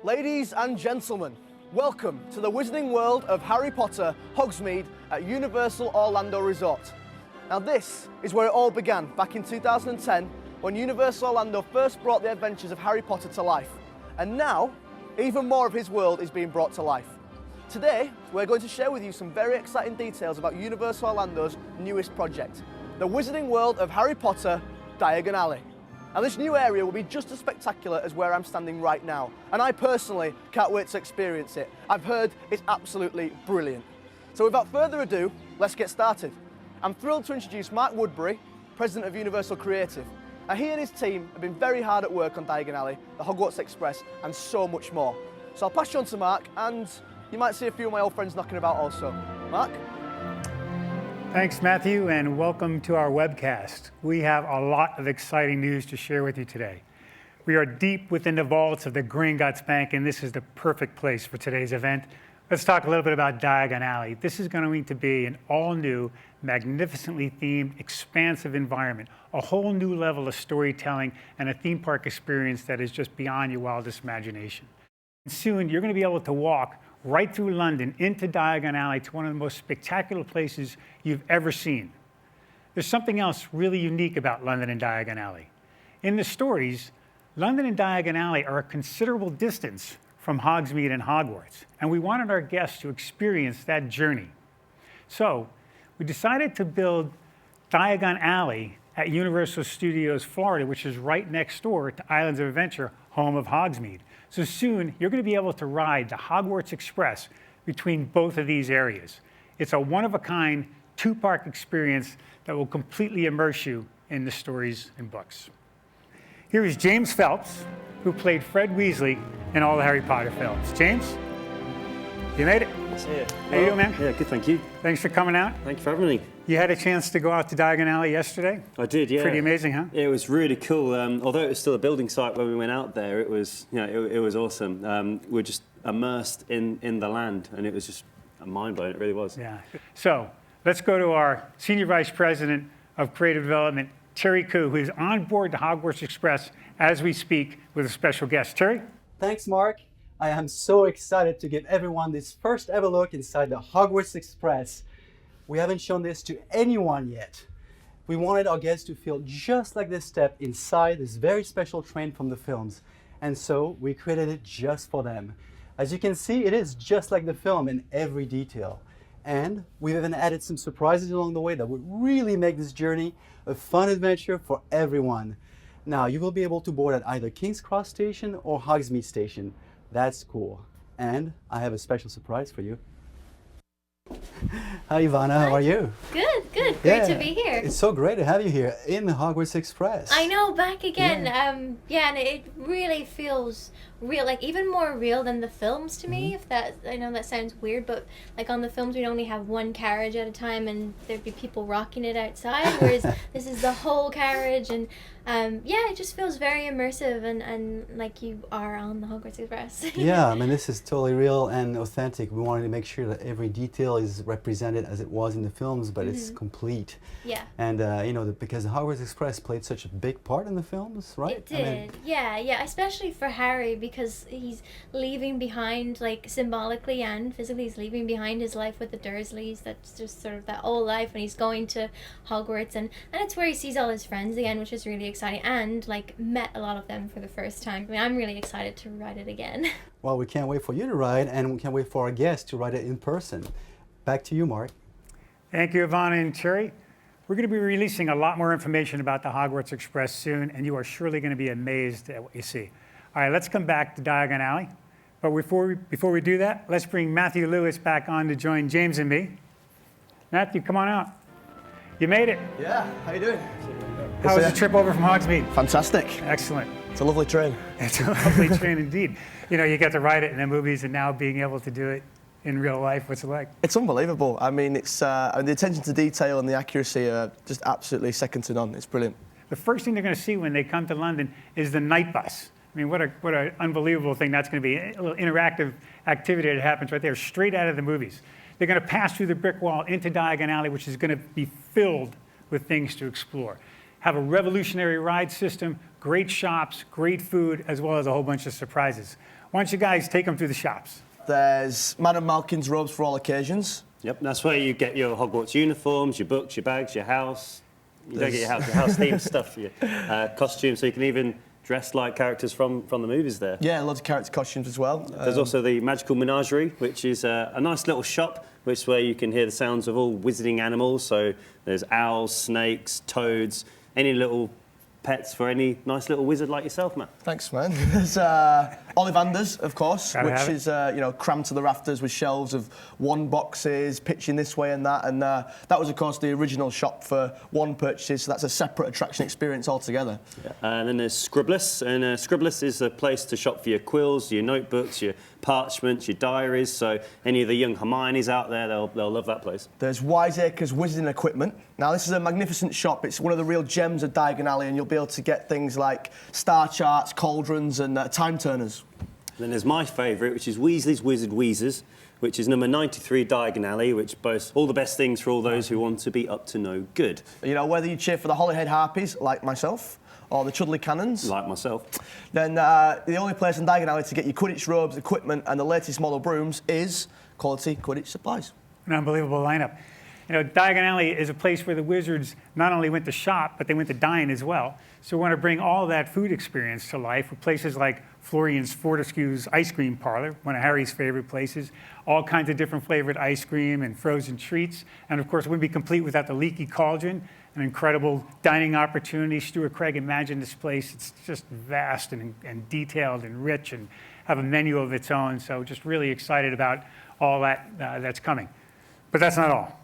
Ladies and gentlemen, welcome to the wizarding world of Harry Potter Hogsmeade at Universal Orlando Resort. Now this is where it all began back in 2010 when Universal Orlando first brought the adventures of Harry Potter to life. And now, even more of his world is being brought to life. Today, we're going to share with you some very exciting details about Universal Orlando's newest project, the wizarding world of Harry Potter, Diagon Alley. Now this new area will be just as spectacular as where I'm standing right now, and I personally can't wait to experience it. I've heard it's absolutely brilliant. So without further ado, let's get started. I'm thrilled to introduce Mark Woodbury, President of Universal Creative. Now he and his team have been very hard at work on Diagon Alley, the Hogwarts Express, and so much more. So I'll pass you on to Mark, and you might see a few of my old friends knocking about also. Mark? Thanks, Matthew, and welcome to our webcast. We have a lot of exciting news to share with you today. We are deep within the vaults of the Gringotts Bank, and this is the perfect place for today's event. Let's talk a little bit about Diagon Alley. This is going to be an all-new, magnificently themed, expansive environment, a whole new level of storytelling, and a theme park experience that is just beyond your wildest imagination. And soon, you're going to be able to walk right through London into Diagon Alley to one of the most spectacular places you've ever seen. There's something else really unique about London and Diagon Alley. In the stories, London and Diagon Alley are a considerable distance from Hogsmeade and Hogwarts, and we wanted our guests to experience that journey. So we decided to build Diagon Alley at Universal Studios Florida, which is right next door to Islands of Adventure, home of Hogsmeade. So soon, you're going to be able to ride the Hogwarts Express between both of these areas. It's a one-of-a-kind, two-park experience that will completely immerse you in the stories and books. Here is James Phelps, who played Fred Weasley in all the Harry Potter films. James, you made it. See you. How you doing, man? Yeah, good, thank you. Thanks for coming out. Thank you for having me. You had a chance to go out to Diagon Alley yesterday? I did, yeah. Pretty amazing, huh? It was really cool. Although it was still a building site when we went out there, it was, it was awesome. We're just immersed in the land, and it was just mind-blowing. It really was. Yeah. So let's go to our Senior Vice President of Creative Development, Terry Koo, who is on board the Hogwarts Express as we speak with a special guest. Terry? Thanks, Mark. I am so excited to give everyone this first ever look inside the Hogwarts Express. We haven't shown this to anyone yet. We wanted our guests to feel just like they step inside this very special train from the films. And so we created it just for them. As you can see, it is just like the film in every detail. And we've even added some surprises along the way that would really make this journey a fun adventure for everyone. Now, you will be able to board at either King's Cross Station or Hogsmeade Station. That's cool. And I have a special surprise for you. Hi, Ivana. How are you? Good, good. Great to be here. It's so great to have you here in the Hogwarts Express. I know, back again. And it really feels real, like even more real than the films to me. If that, I know that sounds weird, but like on the films we'd only have one carriage at a time, and there'd be people rocking it outside. Whereas this is the whole carriage, and it just feels very immersive and like you are on the Hogwarts Express. Yeah, I mean, this is totally real and authentic. We wanted to make sure that every detail is represented as it was in the films, but it's complete. Yeah. And because the Hogwarts Express played such a big part in the films, right? It did. Yeah, especially for Harry, because he's leaving behind, like symbolically and physically, he's leaving behind his life with the Dursleys. That's just sort of that old life, and he's going to Hogwarts, and it's where he sees all his friends again, which is really exciting, and like met a lot of them for the first time. I mean, I'm really excited to ride it again. Well, we can't wait for you to ride, and we can't wait for our guests to ride it in person. Back to you, Mark. Thank you, Ivana and Terry. We're going to be releasing a lot more information about the Hogwarts Express soon, and you are surely going to be amazed at what you see. All right, let's come back to Diagon Alley. But before we do that, let's bring Matthew Lewis back on to join James and me. Matthew, come on out. You made it. Yeah, how you doing? How was the trip over from Hogsmeade? Fantastic. Excellent. It's a lovely train. It's a lovely train indeed. You get to ride it in the movies, and now being able to do it in real life, what's it like? It's unbelievable. I mean, it's the attention to detail and the accuracy are just absolutely second to none. It's brilliant. The first thing they're going to see when they come to London is the night bus. I mean, what an unbelievable thing that's going to be. A little interactive activity that happens right there, straight out of the movies. They're going to pass through the brick wall into Diagon Alley, which is going to be filled with things to explore. Have a revolutionary ride system, great shops, great food, as well as a whole bunch of surprises. Why don't you guys take them through the shops? There's Madam Malkin's robes for all occasions. Yep, that's where you get your Hogwarts uniforms, your books, your bags, your house. You don't get your house-themed stuff, your costumes, so you can even dress like characters from the movies there. Yeah, loads of character costumes as well. There's also the Magical Menagerie, which is a nice little shop, which is where you can hear the sounds of all wizarding animals. So there's owls, snakes, toads, any little pets for any nice little wizard like yourself, Matt. Thanks, man. There's Ollivander's, of course, which is crammed to the rafters with shelves of wand boxes, pitching this way and that. And that was, of course, the original shop for wand purchases. So that's a separate attraction experience altogether. Yeah. And then there's Scribblus, and Scribblus is a place to shop for your quills, your notebooks, your parchments, your diaries. So any of the young Hermiones out there, they'll love that place. There's Wiseacre's Wizarding Equipment. Now, this is a magnificent shop. It's one of the real gems of Diagon Alley, and you'll be able to get things like star charts, cauldrons, and time turners. Then there's my favourite, which is Weasley's Wizard Wheezers, which is number 93 Diagon Alley, which boasts all the best things for all those who want to be up to no good. You know, whether you cheer for the Holyhead Harpies, like myself, or the Chudley Cannons, like myself, then the only place in Diagon Alley to get your Quidditch robes, equipment, and the latest model brooms is Quality Quidditch Supplies. An unbelievable lineup. You know, Diagon Alley is a place where the wizards not only went to shop, but they went to dine as well. So we want to bring all that food experience to life with places like Florian's Fortescue's Ice Cream Parlor, one of Harry's favorite places, all kinds of different flavored ice cream and frozen treats. And of course, it wouldn't be complete without the Leaky Cauldron, an incredible dining opportunity. Stuart Craig imagined this place. It's just vast and detailed and rich and have a menu of its own. So just really excited about all that that's coming. But that's not all.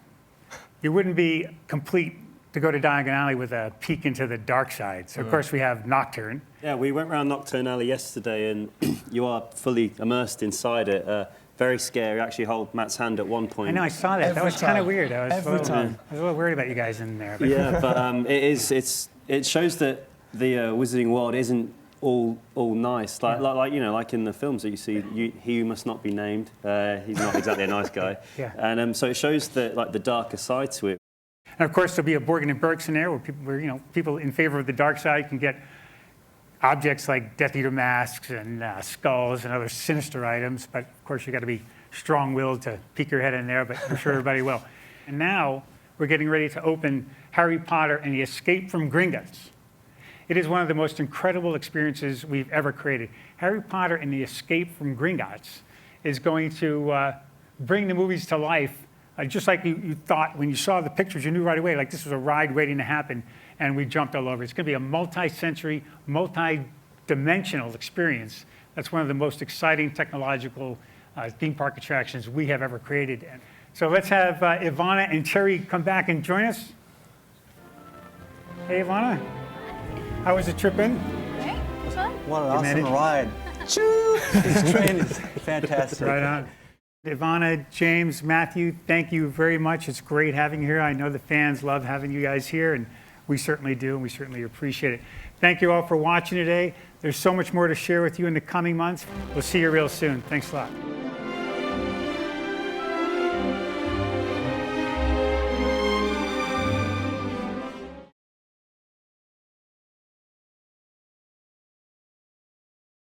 You wouldn't be complete to go to Diagon Alley with a peek into the dark side. So, of course, we have Nocturne. Yeah, we went around Nocturne Alley yesterday, and you are fully immersed inside it. Very scary. Actually hold Matt's hand at one point. I know, I saw that. That was kind of weird. I was Every a little worried about you guys in there. But. Yeah, but it shows that the wizarding world isn't all nice. Like in the films that you see, he who must not be named. He's not exactly a nice guy. Yeah. And so it shows the darker side to it. And of course, there'll be a Borgin and Burkes in there where people in favor of the dark side can get objects like Death Eater masks and skulls and other sinister items. But of course, you got to be strong-willed to peek your head in there. But I'm sure everybody will. And now we're getting ready to open Harry Potter and the Escape from Gringotts. It is one of the most incredible experiences we've ever created. Harry Potter and the Escape from Gringotts is going to bring the movies to life. Just like you thought when you saw the pictures, you knew right away, like this was a ride waiting to happen, and we jumped all over. It's going to be a multi-sensory, multi-dimensional experience. That's one of the most exciting technological theme park attractions we have ever created. So let's have Ivana and Terry come back and join us. Hey, Ivana. How was the trip in? Great. It was fun. What an awesome ride. This train is fantastic. Right on. Ivana, James, Matthew, thank you very much. It's great having you here. I know the fans love having you guys here, and we certainly do, and we certainly appreciate it. Thank you all for watching today. There's so much more to share with you in the coming months. We'll see you real soon. Thanks a lot.